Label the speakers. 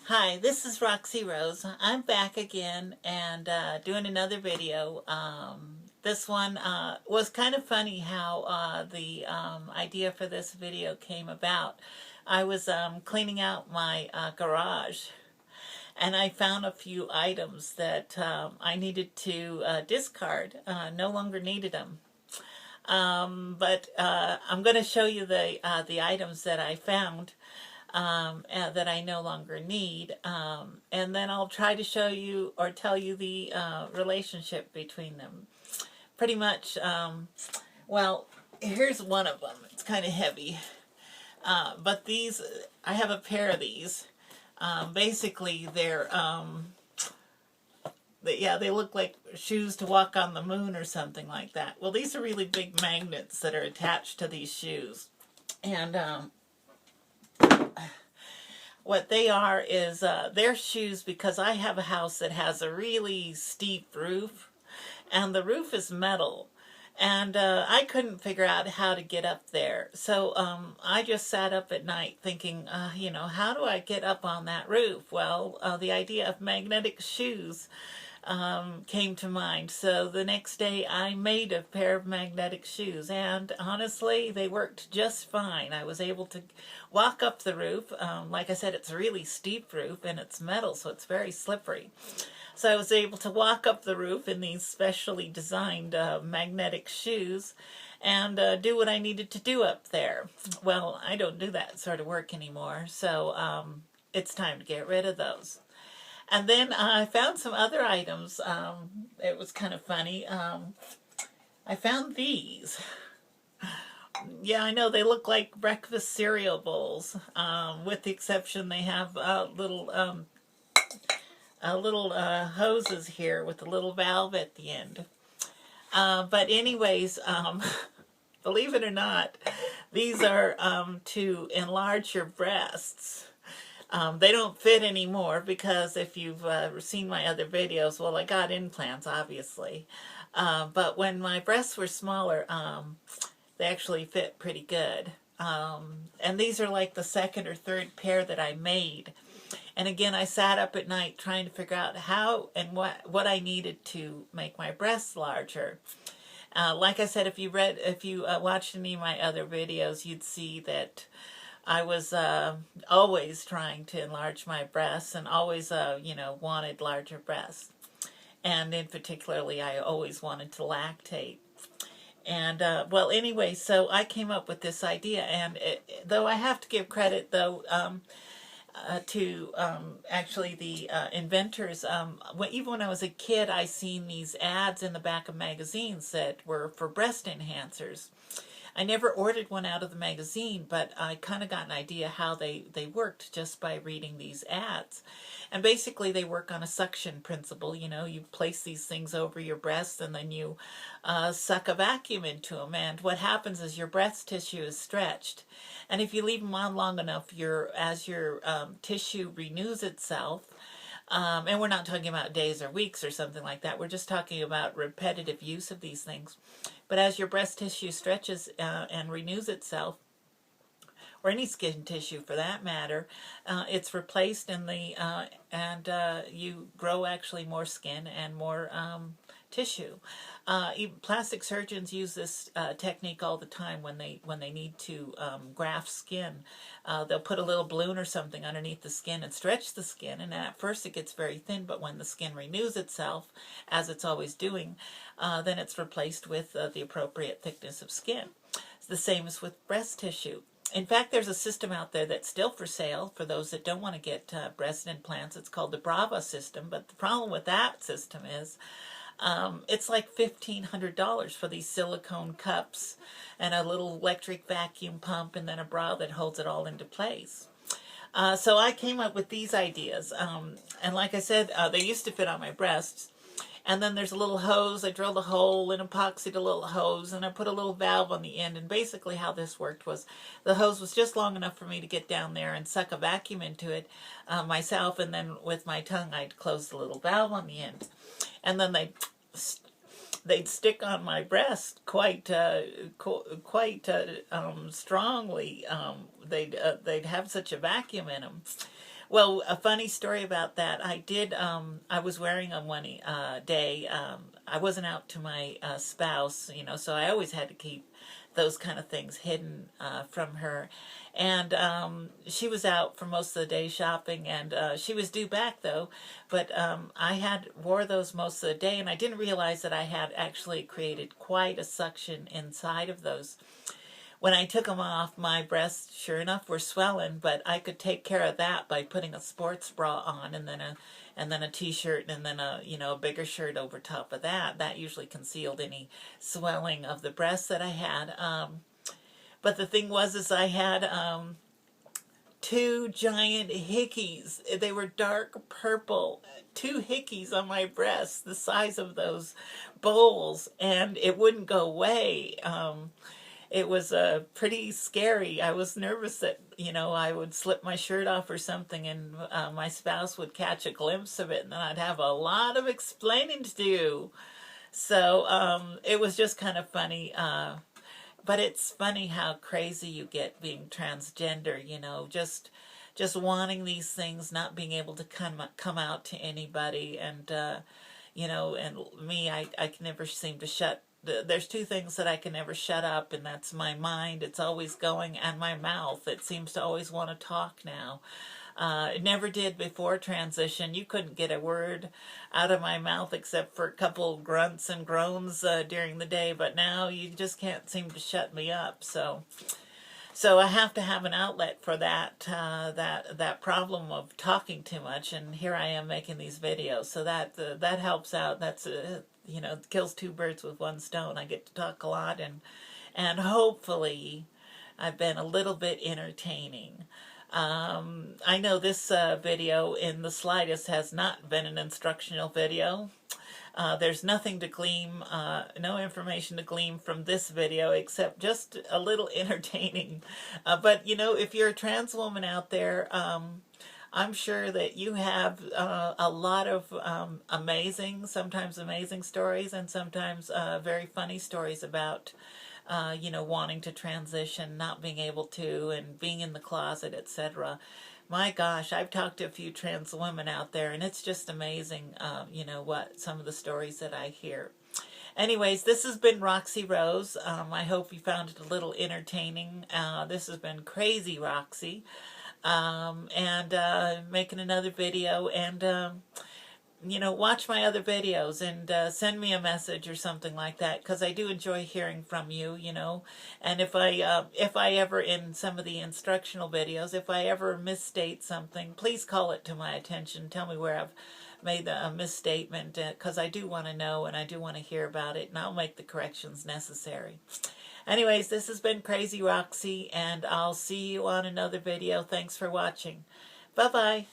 Speaker 1: Hi, this is Roxy Rose. I'm back again and doing another video. This one was kind of funny how the idea for this video came about. I was cleaning out my garage and I found a few items that I needed to discard, no longer needed them. But I'm going to show you the items that I found that I no longer need. And then I'll try to show you or tell you the relationship between them. Pretty much, well, here's one of them. It's kind of heavy. But these, I have a pair of these. Basically, they look like shoes to walk on the moon or something like that. Well, these are really big magnets that are attached to these shoes. And what they are is they're shoes because I have a house that has a really steep roof, and the roof is metal. And I couldn't figure out how to get up there. So I just sat up at night thinking, how do I get up on that roof? Well, the idea of magnetic shoes came to mind. So the next day I made a pair of magnetic shoes, and honestly they worked just fine. I was able to walk up the roof. Like I said, it's a really steep roof and it's metal, so it's very slippery. So I was able to walk up the roof in these specially designed magnetic shoes and do what I needed to do up there. Well, I don't do that sort of work anymore, so it's time to get rid of those. And then I found some other items. It was kind of funny. I found these. Yeah, I know they look like breakfast cereal bowls, with the exception they have little hoses here with a little valve at the end. But anyways, believe it or not, these are to enlarge your breasts. They don't fit anymore because if you've seen my other videos, well, I got implants, obviously. But when my breasts were smaller, they actually fit pretty good. And these are like the second or third pair that I made. And again, I sat up at night trying to figure out how and what I needed to make my breasts larger. Like I said, if you watched any of my other videos, you'd see that I was always trying to enlarge my breasts and always, wanted larger breasts. And in particularly, I always wanted to lactate. And, well, anyway, so I came up with this idea. And though I have to give credit, though, to actually the inventors. Even when I was a kid, I seen these ads in the back of magazines that were for breast enhancers. I never ordered one out of the magazine, but I kind of got an idea how they worked just by reading these ads. And basically they work on a suction principle. You place these things over your breasts and then you suck a vacuum into them. And what happens is your breast tissue is stretched. And if you leave them on long enough, as your tissue renews itself, and we're not talking about days or weeks or something like that. We're just talking about repetitive use of these things. But as your breast tissue stretches and renews itself, or any skin tissue for that matter, it's replaced and you grow actually more skin and more tissue. Even plastic surgeons use this technique all the time when they need to graft skin. They'll put a little balloon or something underneath the skin and stretch the skin, and at first it gets very thin, but when the skin renews itself, as it's always doing, then it's replaced with the appropriate thickness of skin. It's the same as with breast tissue. In fact, there's a system out there that's still for sale for those that don't want to get breast implants. It's called the Brava system, but the problem with that system is it's like $1,500 for these silicone cups and a little electric vacuum pump and then a bra that holds it all into place. So I came up with these ideas. And like I said, they used to fit on my breasts. And then there's a little hose. I drilled a hole and epoxied a little hose, and I put a little valve on the end. And basically how this worked was the hose was just long enough for me to get down there and suck a vacuum into it myself, and then with my tongue I'd close the little valve on the end. And then they'd stick on my breast quite strongly. They'd have such a vacuum in them. Well, a funny story about that. I was wearing on one day, I wasn't out to my spouse, so I always had to keep those kind of things hidden from her. And she was out for most of the day shopping, and she was due back though. But I had wore those most of the day, and I didn't realize that I had actually created quite a suction inside of those. When I took them off, my breasts, sure enough, were swelling, but I could take care of that by putting a sports bra on and then a t-shirt and then a bigger shirt over top of that. That usually concealed any swelling of the breasts that I had. But the thing was is I had two giant hickeys. They were dark purple. Two hickeys on my breasts, the size of those bowls, and it wouldn't go away. It was pretty scary. I was nervous that, I would slip my shirt off or something and my spouse would catch a glimpse of it and then I'd have a lot of explaining to do. So it was just kind of funny. But it's funny how crazy you get being transgender, just wanting these things, not being able to come out to anybody. And, and me, I can never seem to there's two things that I can never shut up, and that's my mind. It's always going, and my mouth. It seems to always want to talk now. It never did before transition. You couldn't get a word out of my mouth except for a couple grunts and groans during the day, but now you just can't seem to shut me up. So I have to have an outlet for that problem of talking too much, and here I am making these videos. So that helps out. That's kills two birds with one stone. I get to talk a lot, and hopefully I've been a little bit entertaining. I know this video in the slightest has not been an instructional video. There's nothing to glean, no information to glean from this video except just a little entertaining. But if you're a trans woman out there, I'm sure that you have a lot of sometimes amazing stories and sometimes very funny stories about wanting to transition, not being able to, and being in the closet, etc. My gosh, I've talked to a few trans women out there, and it's just amazing, what some of the stories that I hear. Anyways, this has been Roxy Rose. I hope you found it a little entertaining. This has been Crazy Roxy, and making another video, and watch my other videos and send me a message or something like that, because I do enjoy hearing from you, and if I ever, in some of the instructional videos, if I ever misstate something, please call it to my attention. Tell me where I've made a misstatement, because I do want to know and I do want to hear about it, and I'll make the corrections necessary. Anyways, this has been Crazy Roxy, and I'll see you on another video. Thanks for watching. Bye-bye.